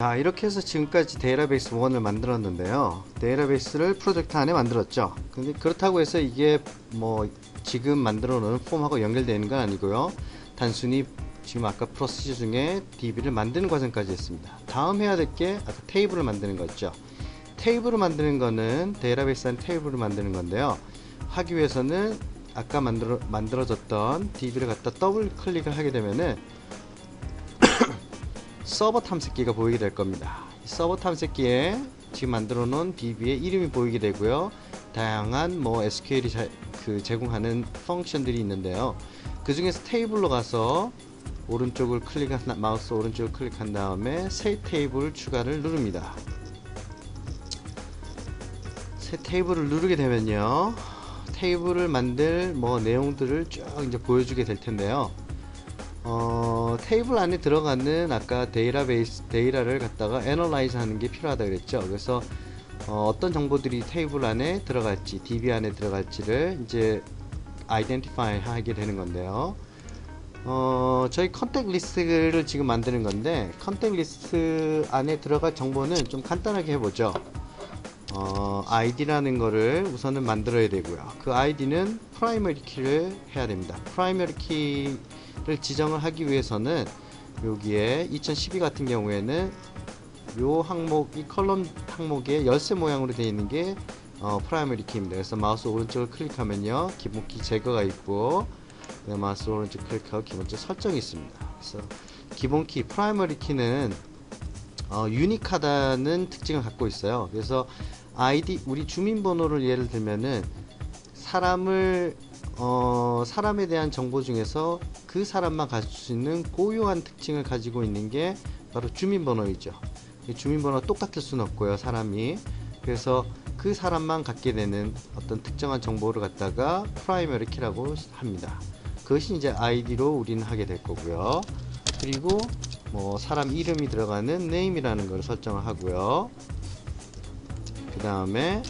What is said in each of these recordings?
자, 이렇게 해서 지금까지 데이터베이스 1을 만들었는데요. 데이터베이스를 프로젝트 안에 만들었죠. 근데 그렇다고 해서 이게 뭐 지금 만들어 놓은 폼하고 연결되는 건 아니고요. 단순히 지금 아까 프로시저 중에 DB를 만드는 과정까지 했습니다. 다음 해야 될 게 아까 테이블을 만드는 거죠. 테이블을 만드는 거는 데이터베이스 안 테이블을 만드는 건데요. 하기 위해서는 아까 만들어졌던 DB를 갖다 더블 클릭을 하게 되면은 서버 탐색기가 보이게 될 겁니다. 서버 탐색기에 지금 만들어 놓은 DB의 이름이 보이게 되고요. 다양한 뭐 SQL이 제공하는 펑션들이 있는데요. 그 중에서 테이블로 가서 오른쪽을 마우스 오른쪽을 클릭한 다음에 새 테이블 추가를 누릅니다. 새 테이블을 누르게 되면요. 테이블을 만들 내용들을 쭉 이제 보여주게 될 텐데요. 테이블 안에 들어가는 아까 데이터를 갖다가 애널라이즈 하는 게 필요하다 그랬죠. 그래서 어떤 정보들이 테이블 안에 들어갈지, DB 안에 들어갈지를 이제 아이덴티파이 하게 되는 건데요. 저희 컨택 리스트를 지금 만드는 건데, 컨택 리스트 안에 들어갈 정보는 좀 간단하게 해보죠. ID라는 거를 우선은 만들어야 되고요. 그 ID는 프라이머리 키를 해야 됩니다. 프라이머리 키를 지정을 하기 위해서는 여기에 2012 같은 경우에는 요 항목, 이 컬럼 항목에 열쇠 모양으로 되어 있는 게 프라이머리 키입니다. 그래서 마우스 오른쪽을 클릭하면요, 기본키 제거가 있고, 마우스 오른쪽 클릭하고 기본적 설정이 있습니다. 그래서 기본키 프라이머리 키는 유니크하다는 특징을 갖고 있어요. 그래서 ID, 우리 주민번호를 예를 들면은 사람에 대한 정보 중에서 그 사람만 가질 수 있는 고유한 특징을 가지고 있는 게 바로 주민번호이죠. 주민번호가 똑같을 수는 없고요, 사람이. 그래서 그 사람만 갖게 되는 어떤 특정한 정보를 갖다가 프라이머리 키라고 합니다. 그것이 이제 ID로 우리는 하게 될 거고요. 그리고 사람 이름이 들어가는 name이라는 걸 설정을 하고요. 그 다음에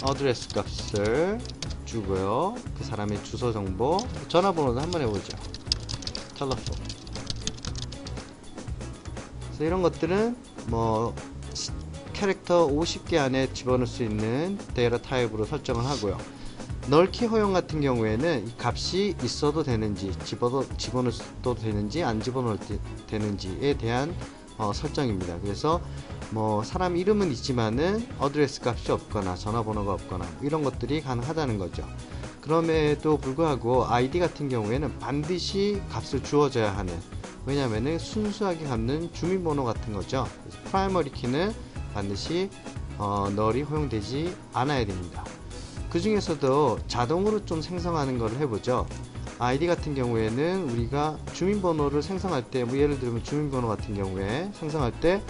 address 값을 주고요. 그 사람의 주소 정보, 전화번호도 한번 해보죠. 텔레폰. 그래서 이런 것들은 캐릭터 50개 안에 집어넣을 수 있는 데이터 타입으로 설정을 하고요. 널키 허용 같은 경우에는 이 값이 있어도 되는지, 집어넣어도 되는지, 안 집어넣어도 되는지에 대한 설정입니다. 그래서 사람 이름은 있지만은 어드레스 값이 없거나 전화번호가 없거나 이런 것들이 가능하다는 거죠. 그럼에도 불구하고 ID 같은 경우에는 반드시 값을 주어줘야 하는, 왜냐면은 순수하게 갖는 주민번호 같은 거죠. 그래서 프라이머리 키는 반드시 널이 허용되지 않아야 됩니다. 그 중에서도 자동으로 좀 생성하는 것을 해보죠. ID 같은 경우에는 우리가 주민번호를 생성할 때, 예를 들면 주민번호 같은 경우에 생성할 때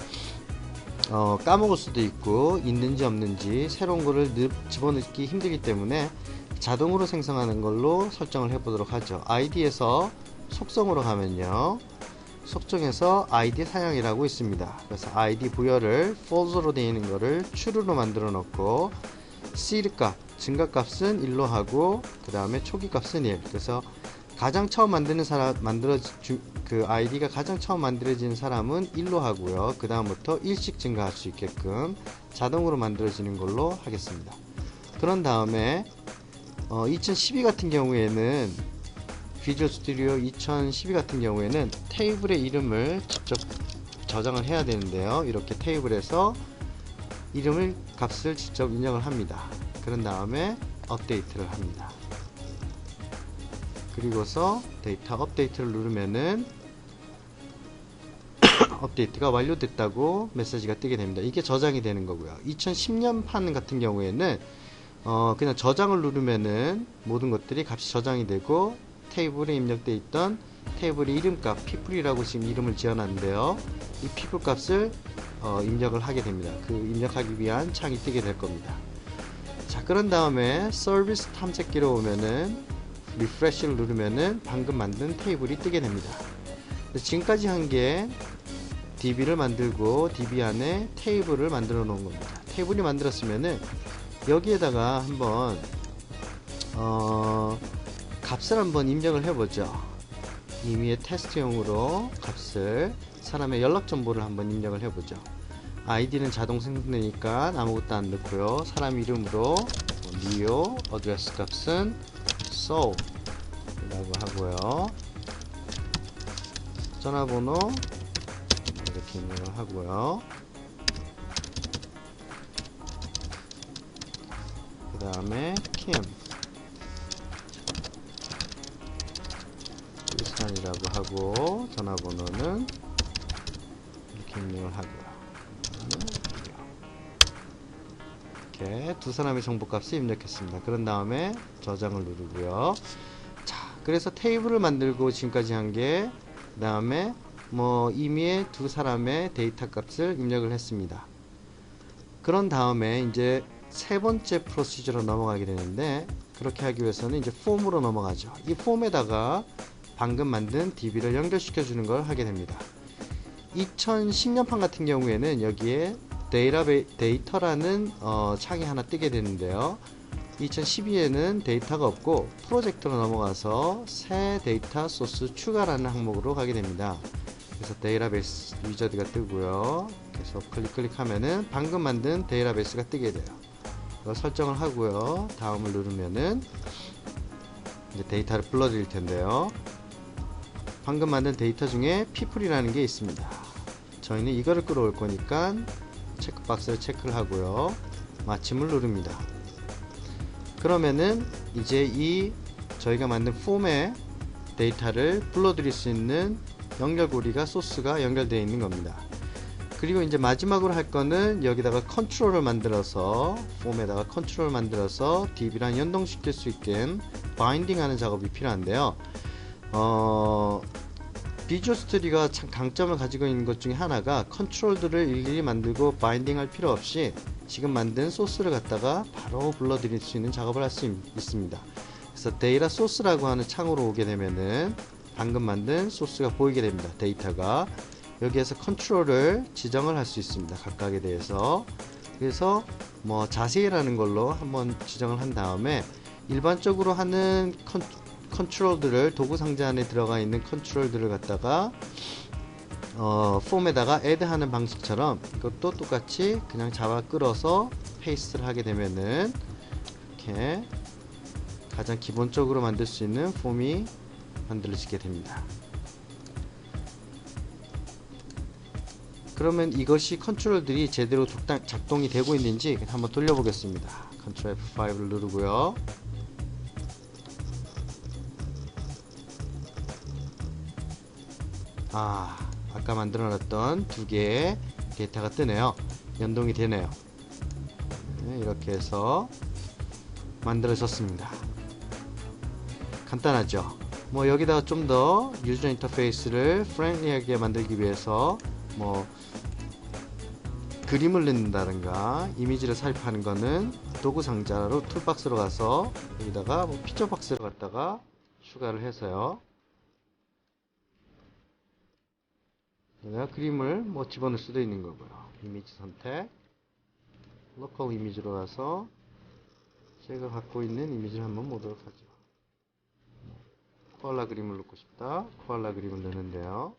까먹을 수도 있고, 있는지 없는지 새로운 거를 집어넣기 힘들기 때문에 자동으로 생성하는 걸로 설정을 해보도록 하죠. ID에서 속성으로 가면요, 속성에서 ID 사양이라고 있습니다. 그래서 ID 부여를 false로 되어 있는 거를 true로 만들어 놓고, seed 값, 증가값은 1로 하고, 그 다음에 초기 값은 1. 그래서 가장 처음 그 ID가 가장 처음 만들어지는 사람은 1로 하고요. 그 다음부터 1씩 증가할 수 있게끔 자동으로 만들어지는 걸로 하겠습니다. 그런 다음에 2012 같은 경우에는, 비주얼 스튜디오 2012 같은 경우에는 테이블의 이름을 직접 저장을 해야 되는데요. 이렇게 테이블에서 값을 직접 입력을 합니다. 그런 다음에 업데이트를 합니다. 그리고서 데이터 업데이트를 누르면은 업데이트가 완료됐다고 메시지가 뜨게 됩니다. 이게 저장이 되는 거고요. 2010년 판 같은 경우에는 그냥 저장을 누르면은 모든 것들이 값이 저장이 되고, 테이블에 입력되어 있던 테이블의 이름값, people이라고 지금 이름을 지어놨는데요. 이 people 값을 입력을 하게 됩니다. 그 입력하기 위한 창이 뜨게 될 겁니다. 자, 그런 다음에 서비스 탐색기로 오면은 리프레시를 누르면은 방금 만든 테이블이 뜨게 됩니다. 지금까지 한 게 DB를 만들고 DB 안에 테이블을 만들어 놓은 겁니다. 테이블이 만들었으면은 여기에다가 한번 값을 한번 입력을 해보죠. 임의의 테스트용으로 값을 사람의 연락 정보를 한번 입력을 해보죠. 아이디는 자동 생성되니까 아무것도 안 넣고요. 사람 이름으로 리오, 어드레스 값은 soul 이라고 하고요. 전화번호 이렇게 입력을 하고요. 그 다음에 킴 일산이라고 하고 전화번호는 이렇게 입력을 하고요. 이렇게 두 사람의 정보값을 입력했습니다. 그런 다음에 저장을 누르고요. 자, 그래서 테이블을 만들고 지금까지 한 게, 그 다음에 뭐 임의의 두 사람의 데이터 값을 입력을 했습니다. 그런 다음에 이제 세 번째 프로시저로 넘어가게 되는데, 그렇게 하기 위해서는 이제 폼으로 넘어가죠. 이 폼에다가 방금 만든 DB를 연결시켜 주는 걸 하게 됩니다. 2010년판 같은 경우에는 여기에 데이터라는 창이 하나 뜨게 되는데요. 2012에는 데이터가 없고 프로젝트로 넘어가서 새 데이터 소스 추가라는 항목으로 가게 됩니다. 그래서 데이터베이스 위저드가 뜨고요. 그래서 클릭하면은 방금 만든 데이터베이스가 뜨게 돼요. 이거 설정을 하고요. 다음을 누르면은 이제 데이터를 불러드릴 텐데요. 방금 만든 데이터 중에 people이라는 게 있습니다. 저희는 이거를 끌어올 거니까 체크박스를 체크를 하고요. 마침을 누릅니다. 그러면은 이제 이 저희가 만든 폼의 데이터를 불러드릴 수 있는 연결고리가 소스가 연결되어 있는 겁니다. 그리고 이제 마지막으로 할 거는 여기다가 컨트롤을 만들어서 폼에다가 컨트롤을 만들어서 DB랑 연동시킬 수 있게 바인딩 하는 작업이 필요한데요. 비주얼 스튜디오가 참 강점을 가지고 있는 것 중에 하나가 컨트롤들을 일일이 만들고 바인딩 할 필요 없이 지금 만든 소스를 갖다가 바로 불러드릴 수 있는 작업을 할 수 있습니다. 그래서 데이터 소스라고 하는 창으로 오게 되면은 방금 만든 소스가 보이게 됩니다. 데이터가 여기에서 컨트롤을 지정을 할 수 있습니다. 각각에 대해서. 그래서 뭐 자세히라는 걸로 한번 지정을 한 다음에 일반적으로 하는 컨트롤들을 도구 상자 안에 들어가 있는 컨트롤들을 갖다가 폼에다가 add 하는 방식처럼 이것도 똑같이 그냥 잡아 끌어서 페이스트를 하게 되면은 이렇게 가장 기본적으로 만들 수 있는 폼이 만들어지게 됩니다. 그러면 이것이 컨트롤들이 제대로 작동이 되고 있는지 한번 돌려보겠습니다. 컨트롤 F5를 누르고요. 아까 만들어놨던 두 개의 데이터가 뜨네요. 연동이 되네요. 네, 이렇게 해서 만들어졌습니다. 간단하죠? 뭐 여기다가 좀 더 유저 인터페이스를 프렌들리하게 만들기 위해서 뭐 그림을 넣는다든가 이미지를 삽입하는 거는 도구 상자로 툴박스로 가서 여기다가 뭐 피처 박스를 갖다가 추가를 해서요. 내가 그림을 뭐 집어넣을 수도 있는 거고요. 이미지 선택, 로컬 이미지로 가서 제가 갖고 있는 이미지를 한번 보도록 하죠. 코알라 그림을 넣고 싶다. 코알라 그림을 넣는데요.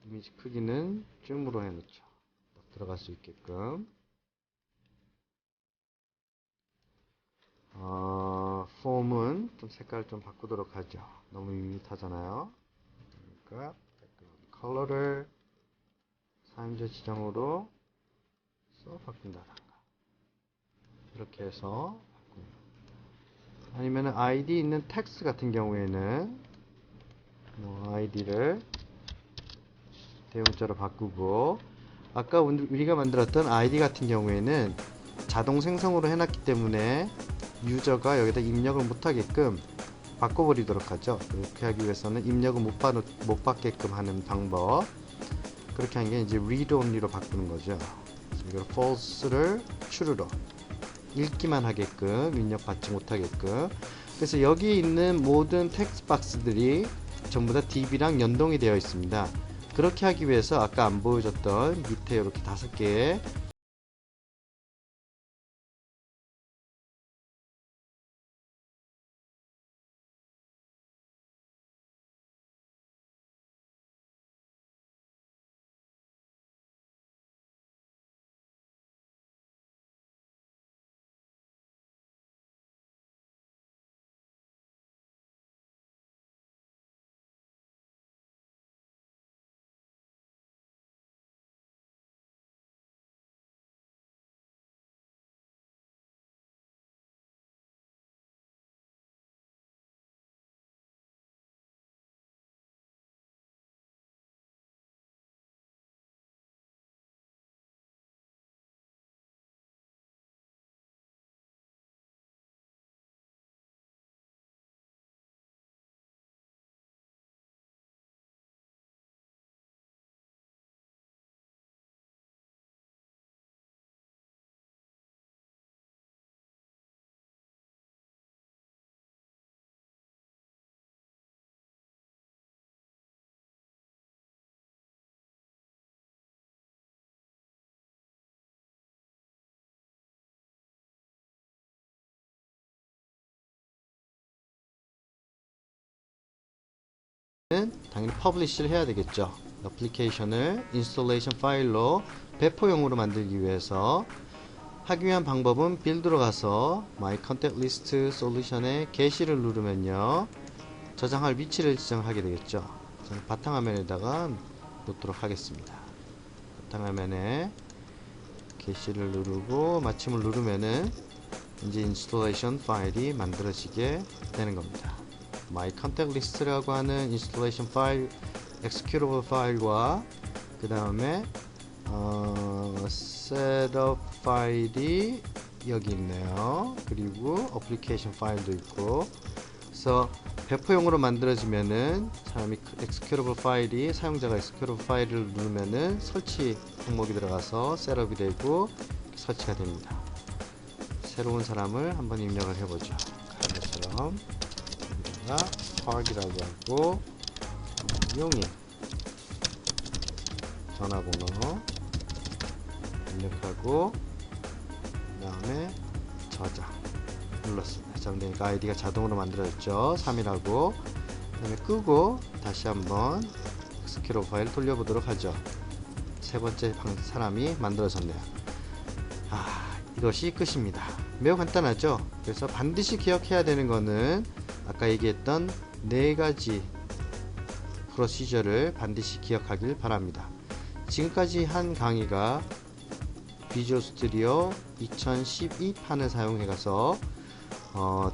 이미지 크기는 줌으로 해놓죠. 들어갈 수 있게끔. 폼은 좀 색깔을 좀 바꾸도록 하죠. 너무 밋밋하잖아요. 그러니까 컬러를 사용자 지정으로 바꾼다던가 이렇게 해서 아니면 아이디 있는 텍스트 같은 경우에는 뭐 아이디를 대문자로 바꾸고 아까 우리가 만들었던 아이디 같은 경우에는 자동 생성으로 해놨기 때문에 유저가 여기다 입력을 못하게끔 바꿔버리도록 하죠. 그렇게 하기 위해서는 입력을 못 받게끔 하는 방법, 그렇게 하는 게 이제 read only로 바꾸는 거죠. 이걸 false를 true로 읽기만 하게끔, 입력받지 못하게끔. 그래서 여기 있는 모든 텍스트 박스들이 전부 다 DB랑 연동이 되어 있습니다. 그렇게 하기 위해서 아까 안 보여줬던 밑에 이렇게 5개의 당연히 퍼블리시를 해야 되겠죠. 애플리케이션을 인스톨레이션 파일로 배포용으로 만들기 위해서 하기 위한 방법은 빌드로 가서 My Contact List Solution에 게시를 누르면요, 저장할 위치를 지정하게 되겠죠. 저는 바탕화면에다가 놓도록 하겠습니다. 바탕화면에 게시를 누르고 마침을 누르면은 이제 인스톨레이션 파일이 만들어지게 되는 겁니다. My Contact List라고 하는 인스톨레이션 파일, executable 파일과 그 다음에 setup 파일이 여기 있네요. 그리고 application 파일도 있고, 그래서 배포용으로 만들어지면은 사람이 executable 파일이, 사용자가 executable 파일을 누르면은 설치 항목이 들어가서 셋업이 되고 설치가 됩니다. 새로운 사람을 한번 입력을 해보죠. 이것처럼 여기다가 park이라고 하고 용인 전화번호 입력하고 그 다음에 저장 눌렀습니다. 저장되니까 아이디가 자동으로 만들어졌죠. 3이라고. 그 다음에 끄고 다시 한번 executable 파일 돌려보도록 하죠. 세 번째 사람이 만들어졌네요. 이것이 끝입니다. 매우 간단하죠. 그래서 반드시 기억해야 되는 거는 아까 얘기했던 네 가지 프로시저를 반드시 기억하길 바랍니다. 지금까지 한 강의가 비주얼 스튜디오 2012판을 사용해 가서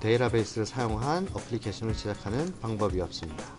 데이터베이스를 사용한 어플리케이션을 제작하는 방법이었습니다.